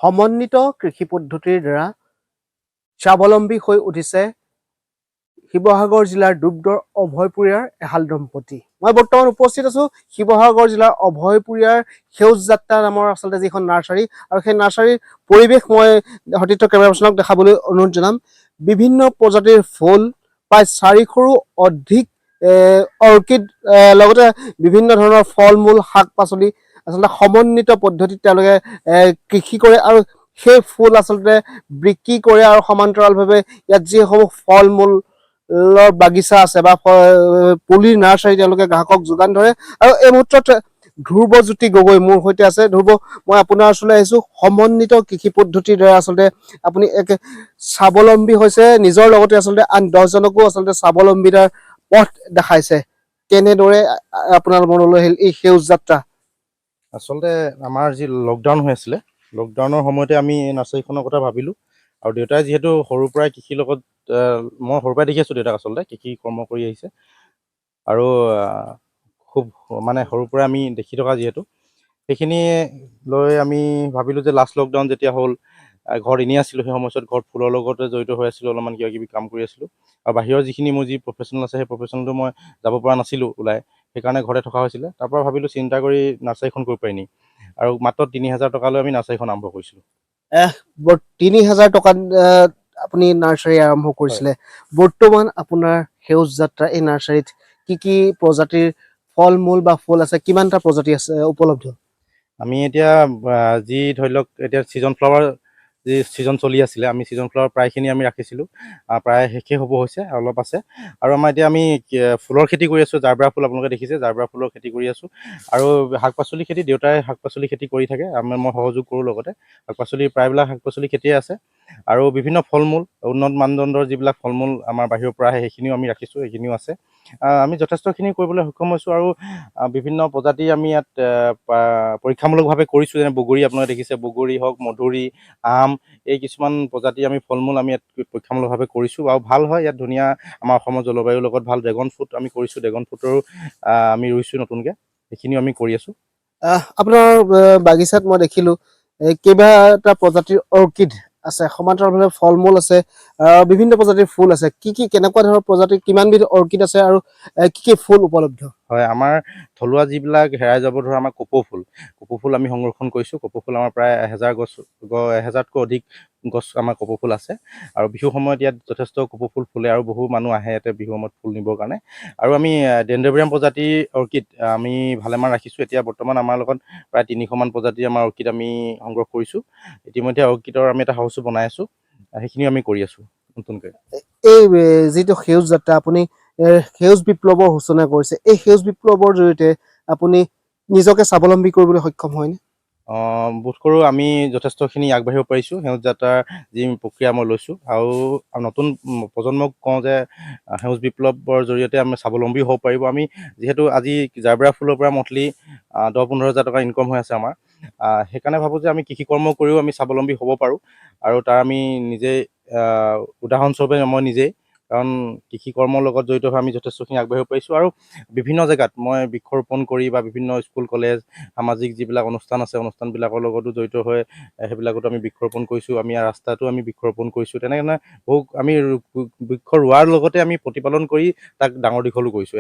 সমন্বিত কৃষি পদ্ধতিৰ দ্বাৰা স্বাৱলম্বী হৈ উঠিছে শিৱসাগৰ জিলাৰ ডুবদৰ অভয়পুৰীয়াৰ এহাল দম্পতি। মই বৰ্তমান উপস্থিত আছো শিৱসাগৰ জিলাৰ অভয়পুৰীয়াৰ সেউজ যাত্ৰা নামৰ আচলতে যিখন নাৰ্চাৰী, আৰু সেই নাৰ্চাৰীৰ পৰিৱেশ মই সতীৰ্থ কেমেৰা পাৰ্চনক দেখাবলৈ অনুৰোধ জনাম। বিভিন্ন প্ৰজাতিৰ ফুল, প্ৰায় 400ৰো অধিক অৰ্কিড, লগতে বিভিন্ন ধৰণৰ ফল মূল, শাক পাচলি আচলতে সমন্বিত পদ্ধতিত তেওঁলোকে কৃষি কৰে, আৰু সেই ফুল আচলতে বিক্ৰী কৰে, আৰু সমান্তৰালভাৱে ইয়াত যিসমূহ ফল মূলৰ বাগিচা আছে বা পুলিৰ নাৰ্চাৰী তেওঁলোকে গ্ৰাহকক যোগান ধৰে। আৰু এই মুহূৰ্তত ধ্ৰুৱজ্যোতি গগৈ মোৰ সৈতে আছে। ধ্ৰুৱ, মই আপোনাৰ ওচৰলৈ আহিছো। সমন্বিত কৃষি পদ্ধতিৰ দ্বাৰা আচলতে আপুনি এক স্বাৱলম্বী হৈছে, নিজৰ লগতে আচলতে আন 10জনকো আচলতে স্বাৱলম্বিতাৰ পথ দেখাইছে। কেনেদৰে আপোনাৰ মনলৈ আহিল এই সেউজ যাত্ৰা? আচলতে আমাৰ যি লকডাউন হৈ আছিলে, লকডাউনৰ সময়তে আমি এই নাৰ্চাৰীখনৰ কথা ভাবিলোঁ। আৰু দেউতাই যিহেতু সৰুৰ পৰাই কৃষিৰ লগত, মই সৰুৰ পৰাই দেখি আছোঁ দেউতাক আচলতে কৃষি কৰ্ম কৰি আহিছে, আৰু খুব মানে সৰুৰ পৰাই আমি দেখি থকা যিহেতু, সেইখিনি লৈ আমি ভাবিলোঁ যে লাষ্ট লকডাউন যেতিয়া হ'ল, ঘৰত এনেই আছিলোঁ, সেই সময়ছোৱাত ঘৰত ফুলৰ লগতে জড়িত হৈ আছিলোঁ, অলপমান কিবা কিবি কাম কৰি আছিলোঁ, আৰু বাহিৰৰ যিখিনি মোৰ যি প্ৰফেশ্যনেল আছে সেই প্ৰফেশ্যনটো মই যাব পৰা নাছিলোঁ ওলাই, সেইকাৰণে ঘৰতে থকা হৈছিলে। তাৰপৰা ভাবিলোঁ চিন্তা কৰি নাৰ্চাৰীখন কৰিব পাৰি নি, আৰু মাত্ৰ 3000 টকালৈ আমি নাৰ্চাৰীখন আৰম্ভ কৰিছিলোঁ। 3000 টকাত আপুনি নাৰ্চাৰী আৰম্ভ কৰিছিলে। বৰ্তমান আপোনাৰ সেউজ যাত্ৰা এই নাৰ্চাৰীত কি কি প্ৰজাতিৰ ফল মূল বা ফুল আছে, কিমানটা প্ৰজাতি আছে উপলব্ধ? আমি এতিয়া যি ধৰি লওক এতিয়া ছিজন ফ্লাৱাৰ যি ছিজন চলি আছিলে, আমি ছিজন ফ্লাৱাৰ প্ৰায়খিনি আমি ৰাখিছিলোঁ, প্ৰায় শেষেই হ'ব হৈছে, অলপ আছে। আৰু আমাৰ এতিয়া আমি ফুলৰ খেতি কৰি আছোঁ, জাৰবেৰা ফুল আপোনালোকে দেখিছে, জাৰবেৰা ফুলৰ খেতি কৰি আছোঁ। আৰু শাক পাচলি খেতি, দেউতাই শাক পাচলি খেতি কৰি থাকে, মই সহযোগ কৰোঁ লগতে। শাক পাচলি প্ৰায়বিলাক শাক পাচলি খেতিয়ে আছে, আৰু বিভিন্ন ফল মূল, উন্নত মানদণ্ডৰ যিবিলাক ফল মূল আমাৰ বাহিৰৰ পৰা আহে সেইখিনিও আমি ৰাখিছোঁ, সেইখিনিও আছে। আমি যথেষ্টখিনি কৰিবলৈ সক্ষম হৈছোঁ, আৰু বিভিন্ন প্ৰজাতি আমি ইয়াত পৰীক্ষামূলকভাৱে কৰিছোঁ। যেনে বগৰী, আপোনালোকে দেখিছে, বগৰী হওক, মধুৰি, আম, এই কিছুমান প্ৰজাতি আমি ফল মূল আমি ইয়াত পৰীক্ষামূলকভাৱে কৰিছোঁ, আৰু ভাল হয় ইয়াত, ধুনীয়া আমাৰ অসমৰ জলবায়ুৰ লগত ভাল। ড্ৰেগন ফ্ৰুট আমি কৰিছোঁ, ড্ৰেগন ফ্ৰুটৰো আমি ৰুইছোঁ নতুনকৈ, সেইখিনিও আমি কৰি আছোঁ। আপোনাৰ বাগিচাত মই দেখিলোঁ কেইবাটা প্ৰজাতিৰ অৰ্কিড আছে, সমান্তৰালভাৱে ফল মূল আছে, বিভিন্ন প্ৰজাতিৰ ফুল আছে। কি কি কেনেকুৱা ধৰণৰ প্ৰজাতিৰ কিমানবিধ অৰ্কিড আছে, আৰু কি কি ফুল উপলব্ধ? হয়, আমাৰ থলুৱা যিবিলাক হেৰাই যাব ধৰা আমাৰ কপৌ ফুল আমি সংৰক্ষণ কৰিছোঁ। কপৌ ফুল আমাৰ প্ৰায় 1000তকৈ অধিক গছ আমাৰ কপৌ ফুল আছে, আৰু বিহু সময়ত ইয়াত যথেষ্ট কপৌ ফুল ফুলে, আৰু বহু মানুহ আহে ইয়াতে বিহু সময়ত ফুল নিবৰ কাৰণে। আৰু আমি ডেনড্ৰেবিয়াম প্ৰজাতিৰ অৰ্কিড আমি ভালেমান ৰাখিছোঁ। এতিয়া বৰ্তমান আমাৰ লগত প্ৰায় 300মান প্ৰজাতিৰ আমাৰ অৰ্কিড আমি সংগ্ৰহ কৰিছোঁ। ইতিমধ্যে অৰ্কিডৰ আমি এটা হাউচো বনাই আছোঁ, সেইখিনিও আমি কৰি আছোঁ নতুনকৈ। এই যিটো সেউজ যাত্ৰা, আপুনি সেউজ বিপ্লৱৰ সূচনা কৰিছে, এই সেউজ বিপ্লৱৰ জৰিয়তে আপুনি নিজকে স্বাৱলম্বী কৰিবলৈ সক্ষম হয়নে? বোধ কৰোঁ আমি যথেষ্টখিনি আগবাঢ়িব পাৰিছোঁ সেউজ যাত্ৰাৰ যি প্ৰক্ৰিয়া মই লৈছোঁ, আৰু নতুন প্ৰজন্মক কওঁ যে সেউজ বিপ্লৱৰ জৰিয়তে আমি স্বাৱলম্বী হ'ব পাৰিব। আমি যিহেতু আজি জাৰবেৰা ফুলৰ পৰা মন্থলি 10-15 হাজাৰ টকা ইনকম হৈ আছে আমাৰ, সেইকাৰণে ভাবোঁ যে আমি কৃষি কৰ্ম কৰিও আমি স্বাৱলম্বী হ'ব পাৰোঁ, আৰু তাৰ আমি নিজেই উদাহৰণস্বৰূপে মই নিজেই, কাৰণ কৃষি কৰ্মৰ লগত জড়িত হৈ আমি যথেষ্টখিনি আগবাঢ়িব পাৰিছোঁ। আৰু বিভিন্ন জেগাত মই বৃক্ষৰোপণ কৰি, বা বিভিন্ন স্কুল কলেজ সামাজিক যিবিলাক অনুষ্ঠান আছে, অনুষ্ঠানবিলাকৰ লগতো জড়িত হৈ সেইবিলাকতো আমি বৃক্ষৰোপণ কৰিছোঁ। আমি ৰাস্তাটো আমি বৃক্ষৰোপণ কৰিছোঁ। তেনেকৈ বহু আমি বৃক্ষ ৰোৱাৰ লগতে আমি প্ৰতিপালন কৰি তাক ডাঙৰ দীঘলো কৰিছোঁ।